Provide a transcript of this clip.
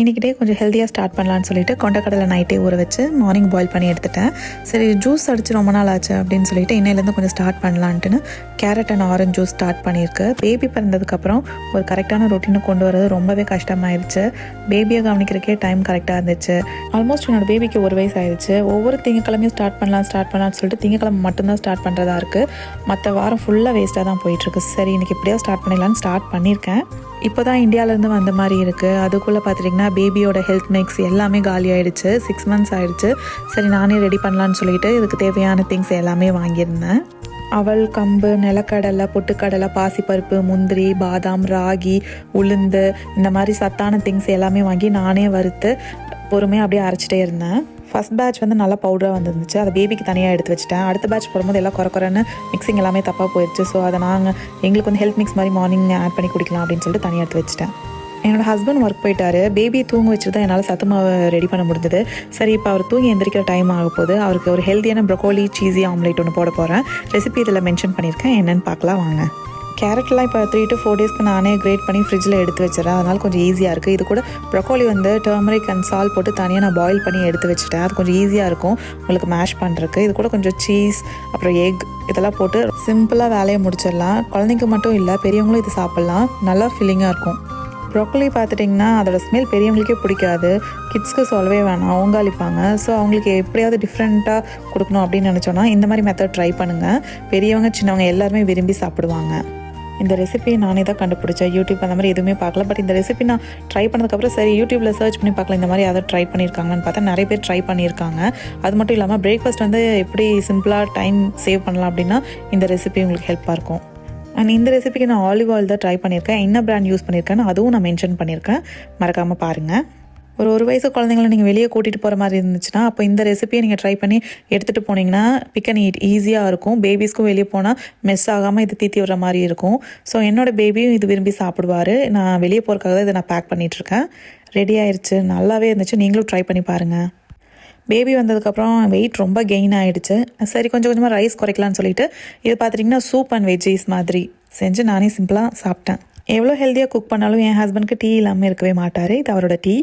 இன்றைக்கிட்டே கொஞ்சம் ஹெல்த்தியாக ஸ்டார்ட் பண்ணலான்னு சொல்லிட்டு கொண்டக்கடலை நைட்டே ஊற வச்சு மார்னிங் பாயில் பண்ணி எடுத்துட்டேன். சரி ஜூஸ் அடித்து ரொம்ப நாள் ஆச்சு அப்படின்னு சொல்லிட்டு இன்னையிலேருந்து கொஞ்சம் ஸ்டார்ட் பண்ணலான்ட்டுன்னு carrot and orange juice start பண்ணியிருக்கு. பேபி பிறந்ததுக்கப்புறம் ஒரு கரெக்டான ரொட்டீனை கொண்டு வரது ரொம்பவே கஷ்டமாயிருச்சு. பேபியை கவனிக்கிறக்கே டைம் கரெக்டாக இருந்துச்சு. ஆல்மோஸ்ட் என்னோடய பேபிக்கு 1 வயசு ஆயிடுச்சு. ஒவ்வொரு திங்கக்கிழமையும் ஸ்டார்ட் பண்ணலான்னு சொல்லிட்டு திங்கக்கிழமை மட்டும்தான் ஸ்டார்ட் பண்ணுறதா இருக்குது. மற்ற வாரம் ஃபுல்லாக வேஸ்ட்டாக தான் போயிட்டுருக்கு. சரி இன்றைக்கி இப்படியே ஸ்டார்ட் பண்ணிடலான்னு ஸ்டார்ட் பண்ணியிருக்கேன். இப்போ தான் இந்தியாவிலேருந்து வந்த மாதிரி இருக்குது. அதுக்குள்ளே பார்த்துட்டிங்கன்னா பேபியோட ஹெல்த் மிக்ஸ் எல்லாமே காலி ஆகிடுச்சு. 6 மந்த்ஸ் ஆகிடுச்சு. சரி நானே ரெடி பண்ணலான்னு சொல்லிட்டு இதுக்கு தேவையான திங்ஸ் எல்லாமே வாங்கியிருந்தேன். அவல், கம்பு, நிலக்கடலை, பொட்டுக்கடலை, பாசிப்பருப்பு, முந்திரி, பாதாம், ராகி, உளுந்து இந்த மாதிரி சத்தான திங்ஸ் எல்லாமே வாங்கி நானே வறுத்து பொறுமையாக அப்படியே அரைச்சிட்டே இருந்தேன். ஃபஸ்ட் பேட்ச் வந்து நல்லா பவுடராக வந்துருந்துச்சு. அதை பேபிக்கு தனியாக எடுத்து வச்சுட்டேன். அடுத்த பேட்ச் போடும்போது எல்லாம் குறைன்னு மிக்சிங் எல்லாமே தப்பாக போயிடுச்சு. ஸோ அதை எங்களுக்கு வந்து ஹெல்த் மிக்ஸ் மாதிரி மார்னிங் ஆட் பண்ணி குடிக்கலாம் அப்படின்னு சொல்லிட்டு தனியாக எடுத்து வச்சுட்டேன். என்னோடய ஹஸ்பண்ட் ஒர்க் போயிட்டார். பேபியை தூங்க வச்சுட்டு தான் என்னால் சத்து மாவு ரெடி பண்ண முடிஞ்சது. சரி இப்போ அவர் தூங்கி எந்திரிக்கிற டைம் ஆக போகுது. அவருக்கு ஒரு ஹெல்த்தியான ப்ரொக்கோலி சீஸி ஆம்லேட் ஒன்று போட போகிறேன். ரெசிபி இதில் மென்ஷன் பண்ணியிருக்கேன். என்னென்னு பார்க்கலாம் வாங்க. கேரட்லாம் இப்போ 3 to 4 டேஸ்க்கு நானே கிரேட் பண்ணி ஃப்ரிட்ஜில் எடுத்து வச்சிடறேன். அதனால் கொஞ்சம் ஈஸியாக இருக்குது. இது கூட ப்ரொக்கோலி வந்து டர்மரிக் அண்ட் சால்ட் போட்டு தனியாக நான் பாயில் பண்ணி எடுத்து வச்சுட்டேன். அது கொஞ்சம் ஈஸியாக இருக்கும் உங்களுக்கு மேஷ் பண்ணுறதுக்கு. இது கூட கொஞ்சம் சீஸ் அப்புறம் எக் இதெல்லாம் போட்டு சிம்பிளாக வேலையை முடிச்சிடலாம். குழந்தைங்க மட்டும் இல்லை பெரியவங்களும் இது சாப்பிட்லாம். நல்லா ஃபில்லிங்காக இருக்கும். ப்ரொக்கோலி பார்த்துட்டிங்கன்னா அதோட ஸ்மெல் பெரியவங்களுக்கே பிடிக்காது. கிட்ஸ்க்கு சொல்லவே வேணாம், அவங்க அழிப்பாங்க. ஸோ அவங்களுக்கு எப்படியாவது டிஃப்ரெண்ட்டாக கொடுக்கணும் அப்படின்னு நினச்சோன்னா இந்த மாதிரி மெத்தட் ட்ரை பண்ணுங்கள். பெரியவங்க சின்னவங்க எல்லாருமே விரும்பி சாப்பிடுவாங்க. இந்த ரெசிபியை நானே தான் கண்டுபிடிச்சேன். யூடியூப் அந்த மாதிரி எதுவுமே பார்க்கல. பட் இந்த ரெசிபி நான் ட்ரை பண்ணதுக்கப்புறம் சரி யூடியூப்பில் சர்ச் பண்ணி பார்க்கலாம் இந்த மாதிரி யாராவது ட்ரை பண்ணியிருக்காங்கன்னு பார்த்தா நிறைய பேர் ட்ரை பண்ணியிருக்காங்க. அது மட்டும் இல்லாமல் பிரேக்ஃபாஸ்ட் வந்து எப்படி சிம்பிளாக டைம் சேவ் பண்ணலாம் அப்படின்னா இந்த ரெசிபி உங்களுக்கு ஹெல்ப்பாக இருக்கும். அண்ட் இந்த ரெசிபிக்கு நான் ஆலிவ் ஆயில் தான் ட்ரை பண்ணியிருக்கேன். என்ன பிராண்ட் யூஸ் பண்ணியிருக்கேன்னு அதுவும் நான் மென்ஷன் பண்ணியிருக்கேன். மறக்காமல் பாருங்கள். ஒரு வயசு குழந்தைங்கள நீங்கள் வெளியே கூட்டிகிட்டு போகிற மாதிரி இருந்துச்சுன்னா அப்போ இந்த ரெசிபியை நீங்கள் ட்ரை பண்ணி எடுத்துகிட்டு போனீங்கன்னா பிக் அண்ட் ஈட் ஈஸியாக இருக்கும். பேபிஸ்க்கும் வெளியே போனால் மெஸ் ஆகாமல் இது தீத்தி விடுற மாதிரி இருக்கும். ஸோ என்னோடய பேபியும் இது விரும்பி சாப்பிடுவார். நான் வெளியே போகிறக்காக தான் இதை நான் பேக் பண்ணிகிட்ருக்கேன். ரெடி ஆயிடுச்சு. நல்லாவே இருந்துச்சு. நீங்களும் ட்ரை பண்ணி பாருங்கள். பேபி வந்ததுக்கப்புறம் வெயிட் ரொம்ப கெயின் ஆகிடுச்சு. சரி கொஞ்சம் கொஞ்சமாக ரைஸ் குறைக்கலான்னு சொல்லிட்டு இது பார்த்துட்டிங்கன்னா சூப் அண்ட் வெஜ்ஜீஸ் மாதிரி செஞ்சு நானே சிம்பிளாக சாப்பிட்டேன். எவ்வளோ ஹெல்த்தியாக குக் பண்ணாலும் என் ஹஸ்பண்டுக்கு டீ இல்லாமல் இருக்கவே மாட்டார். இது அவரோட டீ.